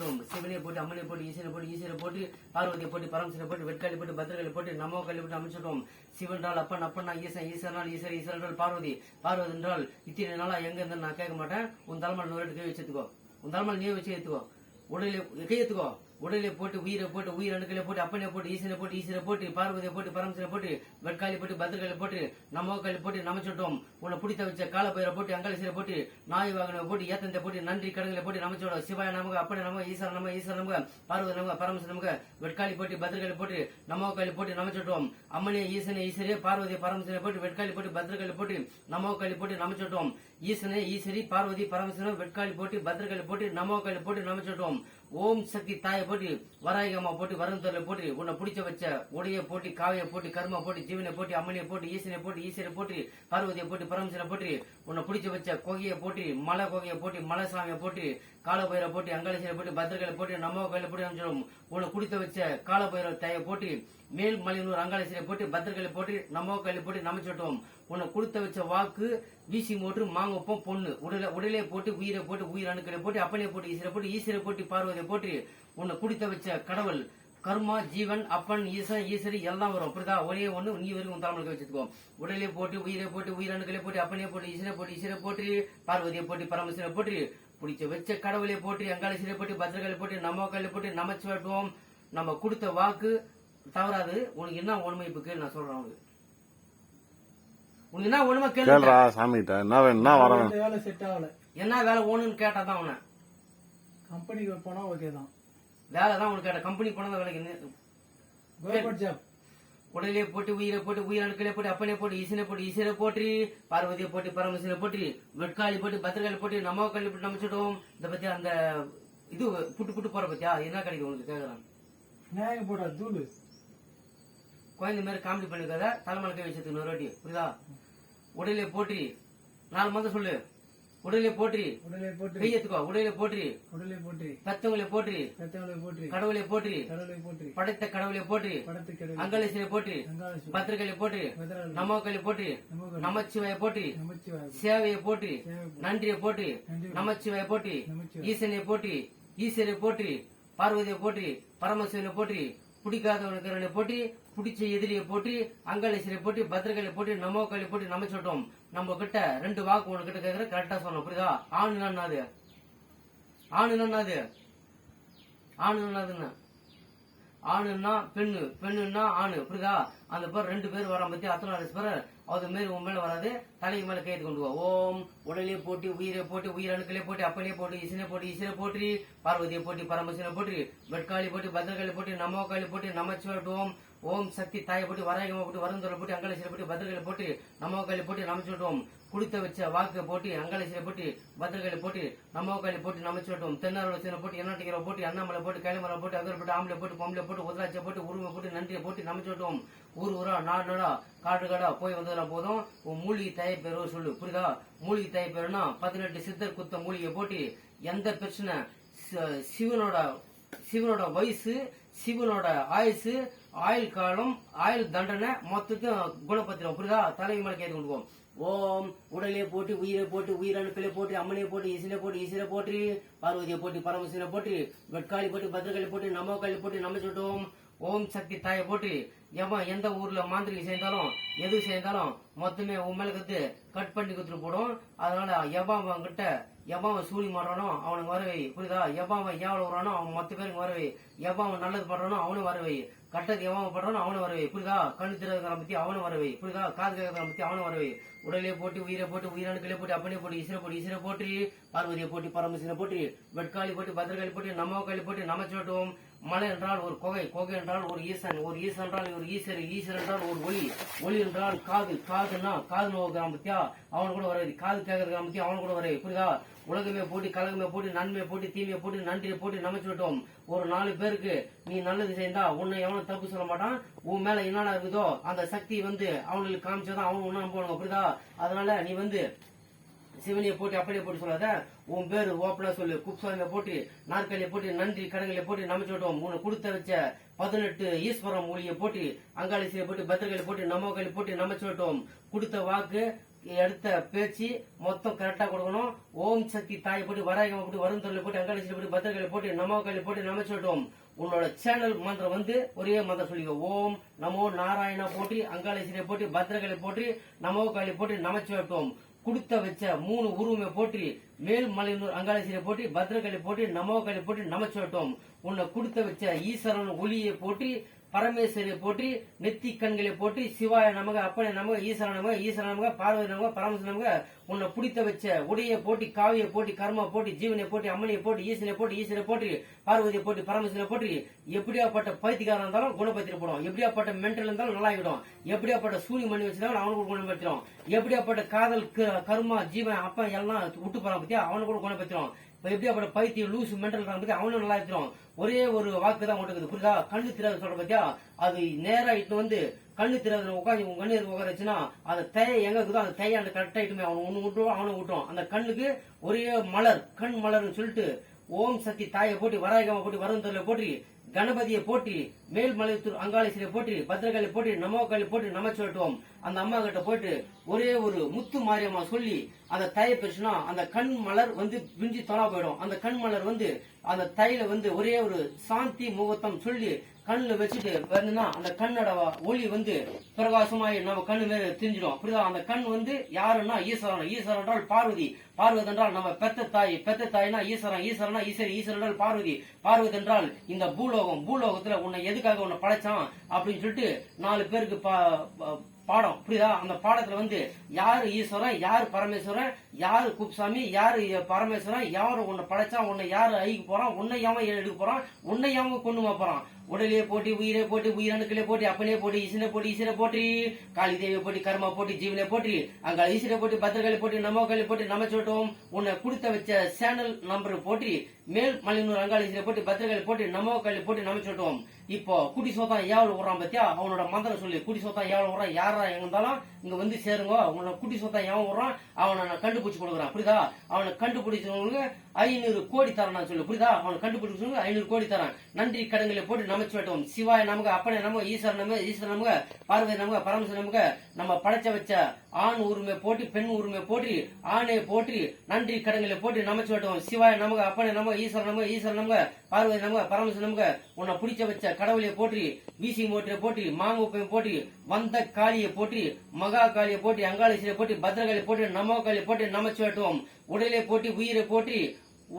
நமச்சிட்டோம். சிவனையை போட்டு அம்மனை போட்டு ஈசனை போட்டு ஈஸ்வரை போட்டு பார்வதியை போட்டு பரமசிவனை போட்டு வெட்காலி போட்டு பத்திரகாளி போட்டு நமோ காலி போட்டு அமைச்சிட்டோம். சிவன்றால் அப்பன் அப்பன்னா ஈசன் ஈசனால் ஈஸ்வர ஈஸ்வரன் என்றால் பார்வதி பார்வதி என்றால் இத்தனை நாளா எங்க இருந்தால் நான் கேட்க மாட்டேன். உன் தலைமையில் 100 கை வச்சு எடுத்துக்கோ. உன் தலைமையில் நீ வச்சு எடுத்துக்கோ. உடலே கை எடுத்துக்கோ. உடலை போட்டு உயிரை போட்டு உயிர் அணுக்களை போட்டு அப்பனை போட்டு ஈசனை போட்டு ஈஸ்வரை போட்டு பார்வதியை போட்டு பரமசிவனை போட்டு வெட்காலி போட்டு பத்திரகாளி போட்டு நமோ காலி போட்டு நமச்சிட்டோம். உன்னை பிடித்த வச்ச காலப்பயிரை போட்டு அங்காளீஸ்வரை போட்டு நாய் வாகனை போட்டு ஏத்தத்தை போட்டு நன்றி கடங்களை போட்டு நமச்சோட சிவாய நமக அப்பனை நமக ஈஸ்வர நமக ஈஸ்வர நமக பார்வதி நமக பரமசிவ நமக வெட்காலி போட்டு பத்திரகாளி போட்டு நமோ காலி போட்டு நமச்சிட்டோம். அம்மனே ஈசனை ஈஸ்வரே பார்வதி பரமசிவனை போட்டு வெட்காலி போட்டு பத்திரகாளி போட்டு நமோ காலி போட்டு நமச்சிட்டோம். ஈசனை ஈஸ்வரி பார்வதி பரமசிவனை வெட்காலி போட்டு பத்திரகாளி போட்டு நமோ காலி போட்டு நமச்சிட்டோம். ஓம் சக்தி தாயை போட்டு வராகி அம்மா போட்டு வரும் தொழிலை போட்டு உன்னை பிடிச்ச வச்ச உடைய போட்டு காவையை போட்டு கர்மா போட்டு ஜீவனை போட்டு அம்மனை போட்டு ஈசனை போட்டு ஈஸ்வரை போட்டு பார்வதியை போட்டு பரமசிவனை போட்டு உன்னை பிடிச்ச வச்ச கொகையை போட்டு மலை கொகையை போட்டு மலை சாமியை போட்டு காலபைரை போட்டு அங்காளீஸ்வரை போட்டு பத்திரகாளி போட்டு நமோ காலி போட்டு அமைச்சிடும். உன்னை குடித்த வச்ச காலபைர தாயை போட்டு மேல் மலையனூர் அங்காளீஸ்வரை போட்டு பத்திரகாளி போட்டு நமோ காலி போட்டு நமச்சிட்டோம். உன்னை கொடுத்த வச்ச வாக்கு வீசி மோட்டு மாங்கப்போம் பொண்ணு உடலே போட்டு உயிரை போட்டு உயிர் அணுக்களை போட்டு அப்பனை போட்டு ஈஸ்வரை போட்டு பார்வதியை போட்டு உன்னை குடித்த வச்ச கடவுள் கர்மா ஜீவன் அப்பன் ஈசன் ஈஸ்வரி எல்லாம் வரும். அப்படிதா ஒரே ஒண்ணு நீ வரைக்கும் தலைமுறை வச்சுக்கோ. உடலே போட்டு உயிரை போட்டு உயிர் அணுக்களை போட்டு அப்பனையை போட்டு ஈஸ்வரை போட்டு பார்வதியை போட்டு பரமசிவனை போட்டு பிடிச்ச வச்ச கடவுளை போட்டு அங்காளீஸ்வரை போட்டு பத்திரகாளி போட்டு நமோ காலி போட்டு நமச்சிவாட்டுவோம். நம்ம கொடுத்த வாக்கு தவறாது. உனக்கு என்ன உண்மை இப்ப கேள்வி நான் சொல்றேன். உனக்கு என்ன உண்மை கேள்வி சாமிகிட்ட என்ன வேலை செட் ஆகல என்ன வேலை ஓணுன்னு கேட்டாதான் அவனை கம்பெனிக்கு போனா ஓகே தான். வேலை தான் உனக்கு கேட்ட கம்பெனி போனத வேலைக்கு கவர்மெண்ட் ஜாப். உடலே போட்டு உயிரை போட்டு உயிர் அணுக்களை போட்டு அப்பனை போட்டு ஈஸ்வரை போட்டு பார்வதியை போட்டு பரமசிவனை போட்டு வெட்காலி போட்டு பத்திரகாளி போட்டு நமோ காலி போட்டு நமச்சிட்டோம். இத பத்தி அந்த இது புட்டு புட்டு போற பத்தியா என்ன கிடைக்கும் உனக்கு கேக்குறான். நியாயம் போட்டா தூளு குழந்தை மாதிரி காமெடி பண்ணிருக்காத தலைமலை கை வச்சதுக்கு 100 வாட்டி புரியுதா. உடலே போட்டு 4 மந்தை சொல்லு. உடலே போட்டு கையத்துக்கோ. உடலே போட்டு பெத்தவங்களை போட்டு கடவுளை போட்டு படைத்த கடவுளை போட்டு அங்காளீஸ்வரை போட்டு பத்திரகாளி போட்டு நமோ காலி போட்டு நமச்சிவாய போட்டு சேவையை போட்டு நன்றியை போட்டு நமச்சிவாய போட்டு ஈசனை போட்டு ஈஸ்வரை போட்டு பார்வதியை போட்டு பரமசிவனை போட்டு பிடிக்காதவனுக்கு போட்டு பிடிச்ச எதிரியை போட்டு அங்காளீஸ்வரை போட்டு பத்திரகாளி போட்டு நமோ காலி போட்டு நமச்சிட்டோம். நம்ம கிட்ட 2 வாக்கு உனக்கிட்ட கேக்குற கரெக்டா சொல்லணும் புரியுதா. ஆணு நன்னாது ஆணுன்னா பெண்ணு பெண்ணுன்னா ஆணு புரியுதா. அந்த பேர் 2 பேர் வர பத்தி அத்தனை பேர் அது மாரி உன் மேல வராது. தலைக்கு மேல கைது கொண்டு வா. ஓம் உடலே போட்டு உயிரை போட்டு உயிர் அணுக்களை போட்டு அப்பனே போட்டு ஈஸ்வரை போட்டு பார்வதியை போட்டு பரமசிவனை போட்டு வெட்காலி போட்டு பத்திரகாளி போட்டு நமோ காலி போட்டு நமச்சிவாட்டுவோம். ஓம் சக்தி தாயை போட்டு வராயமா போட்டு வருந்தோரை போட்டு அங்காளீஸ்வரை போட்டு பத்திரகாளி போட்டு நமோ காலி போட்டு நமச்சிவிட்டோம். குடுத்த வச்ச வாக்கு போட்டு அங்காளீஸ்வரை போட்டு பத்திரகாளி போட்டு நமோ காலி போட்டு நமச்சிவிட்டோம். தென்னாரோட போட்டு எண்ணாட்டிக்கிற போட்டு அண்ணாமலை போட்டு கைலமரம் போட்டு அகர் போட்டு ஆம்பளை போட்டு பொம்பளை போட்டு உதராட்சியை போட்டு உருமை போட்டு நன்றியை போட்டு நமச்சிவிட்டோம். ஊர் ஊரா நாடு நாடா காடு காடா போய் வந்ததெல்லாம் போதும். உன் மூலிகை தாயை பேரோ சொல்லு புரியுதா. மூலிகை தாயை பேருனா 18 சித்தர் குத்த மூலிகை போட்டு எந்த பிரச்சனை சிவனோட வயசு சிவனோட ஆயுசு ஆயுள் காலம் ஆயுள் தண்டனை மொத்தத்தையும் குணப்படுத்திடும் புரியுதா. தலைக்கு மேல கேட்டு கொண்டுவோம். ஓம் உடலே போட்டு உயிரை போட்டு உயிரணுக்களை போட்டு அம்மனை போட்டு ஈஸ்வரை போட்டு பார்வதியை போட்டு பரமசிவனை போட்டு வெட்காலி போட்டு பத்திரகாளி போட்டு நமோ காலி போட்டு நமச்சிட்டோம். ஓம் சக்தி தாயை போட்டு எவன் எந்த ஊர்ல மாந்திரிகை சேர்ந்தாலும் எது சேர்ந்தாலும் மொத்தமே உன் மேல கத்து கட் பண்ணி கொடுத்துட்டு போடும். அதனால எவன் கிட்ட எவன் சூழி மாடுறானோ அவனுக்கு வரவை புரியுதா. எவன் ஏவல வரானோ அவன் மொத்த பேருக்கு வரவை. எவன் நல்லது பண்றானோ அவனும் வரவை. கட்டது எவன் பண்றானோ அவனும் வரவை புரியுதா. கண்ணு திறக்கிற பத்தி அவனும் வரவை புரியுதா. காது கேட்கற பத்தி அவனும் வரவை. உடலே போட்டு உயிரை போட்டு உயிரணுக்களை போட்டு அப்பனே போட்டு ஈஸ்வரை போட்டு பார்வதியை போட்டு பரமசிவனை போட்டு வெட்காலி போட்டு பத்திரகாளி போட்டு நமோ காலி போட்டு நமச்சிவிட்டோம். மலை என்றால் ஒரு கொகை என்றால் ஒரு ஈசன் என்றால் ஒரு ஈஸ்வரி என்றால் ஒரு ஒளி என்றால் காதுன்னா காது நோக்கிற பத்தியா அவனு கூட வரது. காது கேட்கற பத்தியா அவனு கூட வரது புரியுதா. உலகமே போட்டு கலகமே போட்டு நன்மையை போட்டு தீமையை போட்டு நன்றியை போட்டு நமச்சிவிட்டோம். ஒரு 4 பேருக்கு நீ நல்லது செய்தா உன்னை எவனும் தப்பு சொல்ல மாட்டான். உன் மேல என்னடா இருக்குதோ அந்த சக்தி அவனுக்கு காமிச்சதான் அவனு ஒண்ணு நம்புவானுங்க புரியுதா. அதனால நீ சிவனியை போட்டு அப்படியே போட்டு சொல்லாத. உன் பேரு ஓப்பனா சொல்லு. குப்சாமியை போட்டு நாற்காலியை போட்டு நன்றி கடங்களை போட்டு நமச்சிவிட்டோம். உன்னை கொடுத்த வச்ச 18 ஈஸ்வரம் மொழியை போட்டு அங்காளீஸ்வரை போட்டு பத்திரகாளி போட்டு நமோ காலி போட்டு நமச்சிவிட்டோம். கொடுத்த வாக்கு எடுத்த பேச்சு மொத்தம் கரெக்டா கொடுக்கணும். ஓம் சக்தி தாயை போட்டு வராயகமா போட்டு வரும் தொழிலை போட்டு அங்காளி போட்டு பத்திரகாளி போட்டு நமோகாளி போட்டு நமச்சிவட்டும். உன்னோட சேனல் மந்திரம் வந்து ஒரே மந்திரம் சொல்லிக்கோ. ஓம் நமோ நாராயணா போட்டு அங்காளேஸ்வரியை போட்டு பத்திரகாளி போட்டு நமோகாளி போட்டு நமச்சிவட்டும். கொடுத்த வச்ச 3 உருவமை போட்டு மேல் மலையனூர் அங்காளேஸ்வரியை போட்டு பத்திரகாளி போட்டு நமோகாளி போட்டு நமச்சிவட்டும். உன்னை கொடுத்த வச்ச ஈஸ்வரன் ஒளியை போட்டு பரமேஸ்வரியை போட்டு நெத்தி கண்களை போட்டு சிவாய நமக அப்பனை நமக ஈஸ்வரன் நமக ஈஸ்வரன் நமக பார்வதி நமக பரமேஸ்வரன் நமக. உன்னை பிடித்த வச்ச உடைய போட்டி காவியை போட்டி கர்மா போட்டி ஜீவனை போட்டி அம்மனியை போட்டி ஈசனை போட்டி ஈஸ்வரை போட்டி பார்வதியை போட்டி பரமேஸ்வரனை போட்டி. எப்படியாப்பட்ட பைத்தியக்காரன் இருந்தாலும் குணப்படுத்திட்டு போடும். எப்படியாப்பட்ட மென்டல் இருந்தாலும் நல்லாகிடும். எப்படியாப்பட்ட சூனி மணி வச்சிருந்தாலும் அவனுக்கு குணப்படுத்திடும். எப்படியாப்பட்ட காதல் கர்மா ஜீவன் அப்பன் எல்லாம் விட்டு போறான் பத்தியா அவனுக்கு கூட குணப்படுத்திடும். இப்ப எப்படியாப்பட்ட பைத்தியம் லூசு மென்டல் பத்தி அவனும் நல்லா இருக்கிறோம். ஒரே ஒரு வாக்கு தான் ஒட்டுக்குது. புரியுதா? கண்ணு தெரியாது சொல்ற பத்தியா அது நேரா இட்டு வந்து கண்ணு தெரியாது உட்காந்து உங்க கண்ணு உட்காந்துச்சுன்னா அந்த தைய எங்க இருக்குதோ அந்த தைய அந்த கரெக்டா இட்டுமே அவன் ஒண்ணு விட்டுருவோம் அவனை விட்டுரும். அந்த கண்ணுக்கு ஒரே மலர் கண் மலர்னு சொல்லிட்டு ஓம் சக்தி தாயை போட்டு வராயகமா போட்டு வரும் தொழிலை போட்டு கணபதியை போட்டி மேல் மலையத்தூர் அங்காளேஸ்வரியை போட்டி பத்திரகாளி போட்டி நமோகாளி போட்டி நமச்சிவட்டும். அந்த அம்மா கிட்ட போயிட்டு ஒரே ஒரு முத்து மாரியம்மா சொல்லி அந்த தைய பிரிச்சுனா அந்த கண் மலர் வந்து பிஞ்சி தொலை போயிடும். அந்த கண் மலர் வந்து அந்த தையில வந்து ஒரே ஒரு சாந்தி முகூர்த்தம் சொல்லி கண்ணுல வச்சுட்டு வரணும்னா அந்த கண்ணோட ஒளி வந்து பிரகாசமாயி நம்ம கண்ணு மேல தெரிஞ்சிடும். அப்படிதான் அந்த கண் வந்து யாருன்னா ஈஸ்வரன். ஈஸ்வரன் என்றால் பார்வதி. பார்வதி என்றால் நம்ம பெத்த தாய். பெத்த தாய்னா ஈஸ்வரன். ஈஸ்வரனா ஈஸ்வரி. ஈஸ்வரன் என்றால் பார்வதி. பார்வதி என்றால் இந்த பூலோகம். பூலோகத்துல உன்னை எதுக்காக உன்னை படைச்சான் அப்படின்னு சொல்லிட்டு 4 பேருக்கு பாடம். புரியுதா? அந்த பாடத்துல வந்து யாரு ஈஸ்வரன் யாரு பரமேஸ்வரன் யாரு குப்சாமி யாரு பரமேஸ்வரன் யாரு உன்னை படைச்சான் உன்னை யாரு ஐக்கு போறான் உன்னை யாம எடுக்க போறான் உன்னை யாம கொண்டு போறான். உடலே போட்டி உயிரை போட்டி உயிரணுக்களே போட்டி அப்பனே போட்டி ஈசனை போட்டி ஈசனை போட்டி காளி தேவி போட்டி கர்மா போட்டி ஜீவனை போட்டி அங்க ஈசனை போட்டி பத்திரகாளி போட்டி நமோகாளி போட்டி நமச்சிவட்டும். உன்னை கொடுத்த வச்ச சேனல் நம்பர் போட்டி மேல் மலையனூர் அங்காளேஸ்வரியை போட்டி பத்திரகாளி போட்டி நமோகாளி போட்டி நமச்சிவட்டும். இப்போ குடி சோத்தான் ஏவல் விடுறான் பத்தியா அவனோட மந்திரம் சொல்லி குடி சோத்தான் ஏவல் விடுறான். யாரா எங்க இருந்தாலும் இங்க வந்து சேருங்க. உன்னை குடி சோத்தான் ஏவன் விடுறான் அவனை நான் கண்டுபிடிச்சு கொடுக்குறான். புரியுதா? அவனை கண்டுபிடிச்சவங்களுக்கு 500 கோடி தரேன் சொல்லு. புரியுதா? அவனை கண்டுபிடிச்சவங்களுக்கு 500 கோடி தரேன். நன்றி கடன்களை போட்டு நமச்சிவட்டும். சிவாய நமக்கு அப்பனே நமக்கு ஈஸ்வரன் நமக்கு ஈஸ்வரன் நமக்கு பார்வதி நமக்கு பரமேஸ்வரன் நமக்கு. நம்ம படைச்ச வச்ச ஆண் உரிமை போட்டி பெண் உரிமை போட்டி ஆணை போட்டி நன்றி கடன்களை போட்டு நமச்சிவட்டும். சிவாய நமக்கு அப்பனே நமக்கு ஈஸ்வரன் நமக்கு ஈஸ்வரன் நமக்கு பார்வதி நமக்கு பரமேஸ்வரன் நமக்கு. உன்னை பிடிச்ச வச்ச கடவுளையை போட்டி வீசி மோட்டரை போட்டி மாங்குப்பையும் போட்டி வந்த காளியை போட்டி மகா காளியை போட்டி அங்காளேஸ்வரியை போட்டி பத்திரகாளி போட்டி நமோகாளி போட்டி நமச்சிவட்டும். உடலை போட்டி உயிரை போட்டி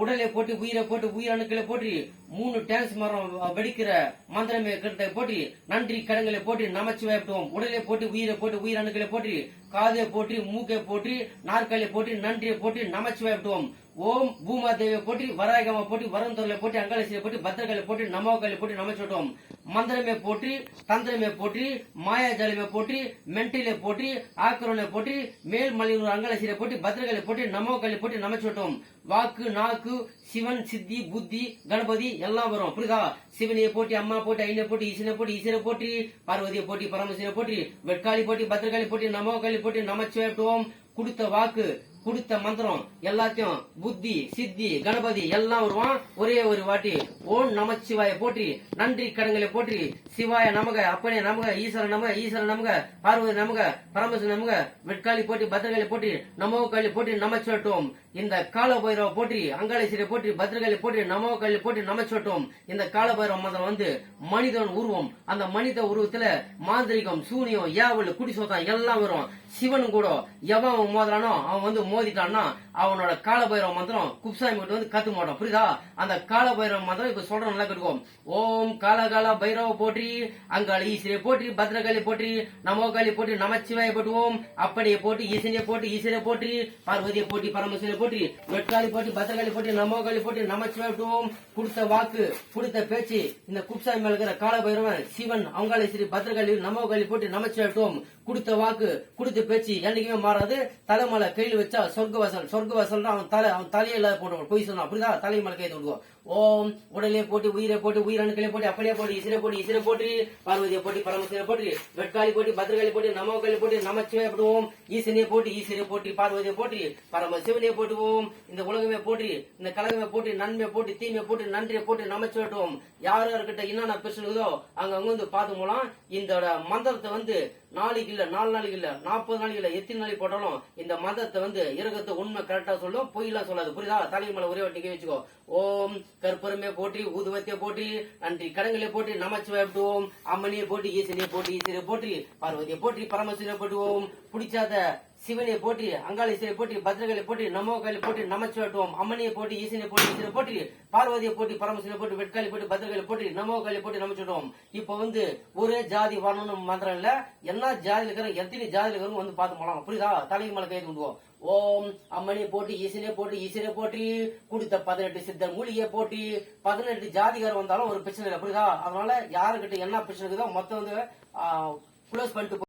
உடலை போட்டு உயிரை போட்டு உயிரணுக்களை போட்டி 3 டான்ஸ் மரம் வெடிக்கிற மந்திரமே கிட்ட போட்டி நன்றி கடன்களை போட்டி நமச்சிவாயட்டும். உடலை போட்டு உயிரை போட்டு உயிரணுக்களை போட்டி காதை போட்டி மூக்கை போட்டி நாற்காலியை போட்டி நன்றியை போட்டி நமச்சிவாயட்டும். ஓம் பூமா தேவியை போட்டி வராயகமா போட்டி வரும் தொழிலை போட்டி அங்காளேஸ்வரியை போட்டி பத்திரகாளி போட்டி நமோகாளி போட்டி நமச்சிவட்டும். மந்திரமே போட்டி தந்திரமே போட்டி மாயாஜாலமே போட்டி மென்டிலே போட்டி ஆக்கிரனை போட்டி மேல் மலையனூர் அங்காளேஸ்வரியை போட்டி பத்திரகாளி போட்டி நமோகாளி போட்டி நமச்சிவட்டும். வாக்கு நாக்கு சிவன் சித்தி புத்தி கணபதி எல்லாம் வரும். புரியுதா? சிவனையை போட்டி அம்மா போட்டி ஐனை போட்டி ஈசனை போட்டி ஈஸ்வரை போட்டி பார்வதியை போட்டி பரமேஸ்வரியை போட்டி வெட்காளி போட்டி பத்திரகாளி போட்டி நமோகாளி போட்டி நமச்சிவாயட்டும். கொடுத்த வாக்கு கொடுத்த மந்திரம் எல்லாத்தையும் புத்தி சித்தி கணபதி எல்லாம் வருவான். ஒரே ஒரு வாட்டி ஓம் நமச்சிவாய போற்றி நன்றி கடன்களை போற்றி சிவாய நமக அப்பனே நமக ஈஸ்வரன் நமக ஈஸ்வரன் நமக பார்வதி நமக பரமேஸ்வரன் நமக வெட்காளி போட்டி பத்திரகாளி போட்டி நமோகாளி போட்டி நமச்சிவட்டும். இந்த கால பைரவ போற்றி அங்காளேஸ்வரியை போற்றி பத்திரகாளி போற்றி நமோகாளி போற்றி நமச்சிவட்டும். இந்த கால பைரவ மந்திரம் வந்து மனிதன் உருவம். அந்த மனித உருவத்துல மாந்திரிகம் சூனியம் ஏவல் குடி சோத்தான் எல்லாம் வரும். சிவன் கூட எவன் மோதலானோ அவன் வந்து மோதிட்டான்னா அவனோட கால பைரவ மந்திரம் குப்சாமி கிட்ட வந்து கத்து மாட்டான். புரியுதா? அந்த கால பைரவ மந்திரம் இப்ப சொல்ற நல்லா கட்டுக்கும். ஓம் கால பைரவ போற்றி அங்காள ஈஸ்வரியை போற்றி பத்திரகாளி போற்றி நமோகாளி போற்றி நமச்சிவாய போட்டுவோம். அப்படியே போட்டி ஈசனியை போட்டி ஈஸ்வரியை போற்றி பார்வதியை போட்டி பரமேஸ்வரியை போற்றி வெட்காளி போட்டி பத்திரகாளி போட்டி நமோகாளி போட்டி நமச்சிவாய போட்டுவோம். கொடுத்த வாக்கு கொடுத்த பேச்சு இந்த குப்சாமி மேல இருக்கிற கால பைரவன் சிவன் அங்காளேஸ்வரி பத்திரகாளி நமோகாளி போட்டி நமச்சிவாய போட்டுவோம். கொடுத்த வாக்கு கொடுத்த பேச்சு என்னைக்குமே மாறாது. தலைமலை கையில் வச்சா சொர்க்கவாசல் சொர்க்கவாசல் அவன் தலையில போடுவான் பொய் சொன்னான். அப்படிதான் தலை மேல கை விடுவோம். ஓம் உடலே போட்டு உயிரை போட்டு உயிரணுக்களை போட்டு அப்படியே போட்டு இசிரை போட்டு பார்வதியை போட்டு பரமசிவனை போட்டு வெட்காளி போட்டு பத்திரகாளி போட்டு நமோகாளி போட்டு நமச்சிவாய போடுவோம் ஈசனையை போட்டு ஈஸ்வரியை போட்டு பார்வதியை போட்டு பரமசிவனையை போட்டுவோம் இந்த உலகமே போட்டு இந்த கலகமே போட்டு நன்மையை போட்டு தீமையை போட்டு நன்றியை போட்டு நமச்சிவாட்டுவோம் யார்கிட்ட என்னென்ன பிரச்சனை இருக்குதோ அங்க வந்து பார்த்து மூலம் இந்த மந்திரத்தை வந்து நாளைக்கு இல்ல 4 நாளைக்கு இல்ல 40 நாளைக்கு இல்ல எத்தனை நாளைக்கு போட்டாலும் இந்த மந்திரத்தை வந்து இறக்கத்தை உண்மை கரெக்டா சொல்லும் பொய்யெல்லாம் சொல்லாது புரியுதா தலைக்கு மேல ஒரே வட்டிக்கே வச்சுக்கோ ஓம் கற்பூரமே போற்றி ஊதுவத்தியை போற்றி நன்றி கடங்களை போற்றி நமச்சிவாய போட்டுவோம் அம்மனியை போட்டு ஈஸ்வரியை போற்றி பார்வதியை போற்றி பரமசிவனை போட்டுவோம் பிடிச்சாத சிவனை போற்றி அங்காளீஸ்வரை போற்றி பத்ரகாளி போற்றி நமோகாளி போற்றி நமச்சிவாட்டுவோம் அம்மனியை போட்டி ஈசனை போற்றி பார்வதியை போட்டி பரமசிவனை போட்டி வெட்காளி போட்டி பத்ரகாளி போற்றி நமோகாளி போட்டி நமச்சிவிடுவோம் இப்ப வந்து ஒரே ஜாதி வரணும்னு மந்திரம் இல்ல என்ன ஜாதியில இருக்கிற எத்தனை ஜாதியில இருக்கிறவங்க வந்து பார்த்து போலாம் புரியுதா தலைக்கு மேல கை கொண்டுவோம் ஓம் அம்மனியை போட்டி ஈசனை போற்றி கொடுத்த 18 சித்தர் மூலிகையை போட்டி 18 ஜாதிகாரம் வந்தாலும் ஒரு பிரச்சனை இல்லை புரியுதா அதனால யாருக்கிட்ட என்ன பிரச்சனை இருக்குதோ மொத்தம் வந்து க்ளோஸ் பண்ணிட்டு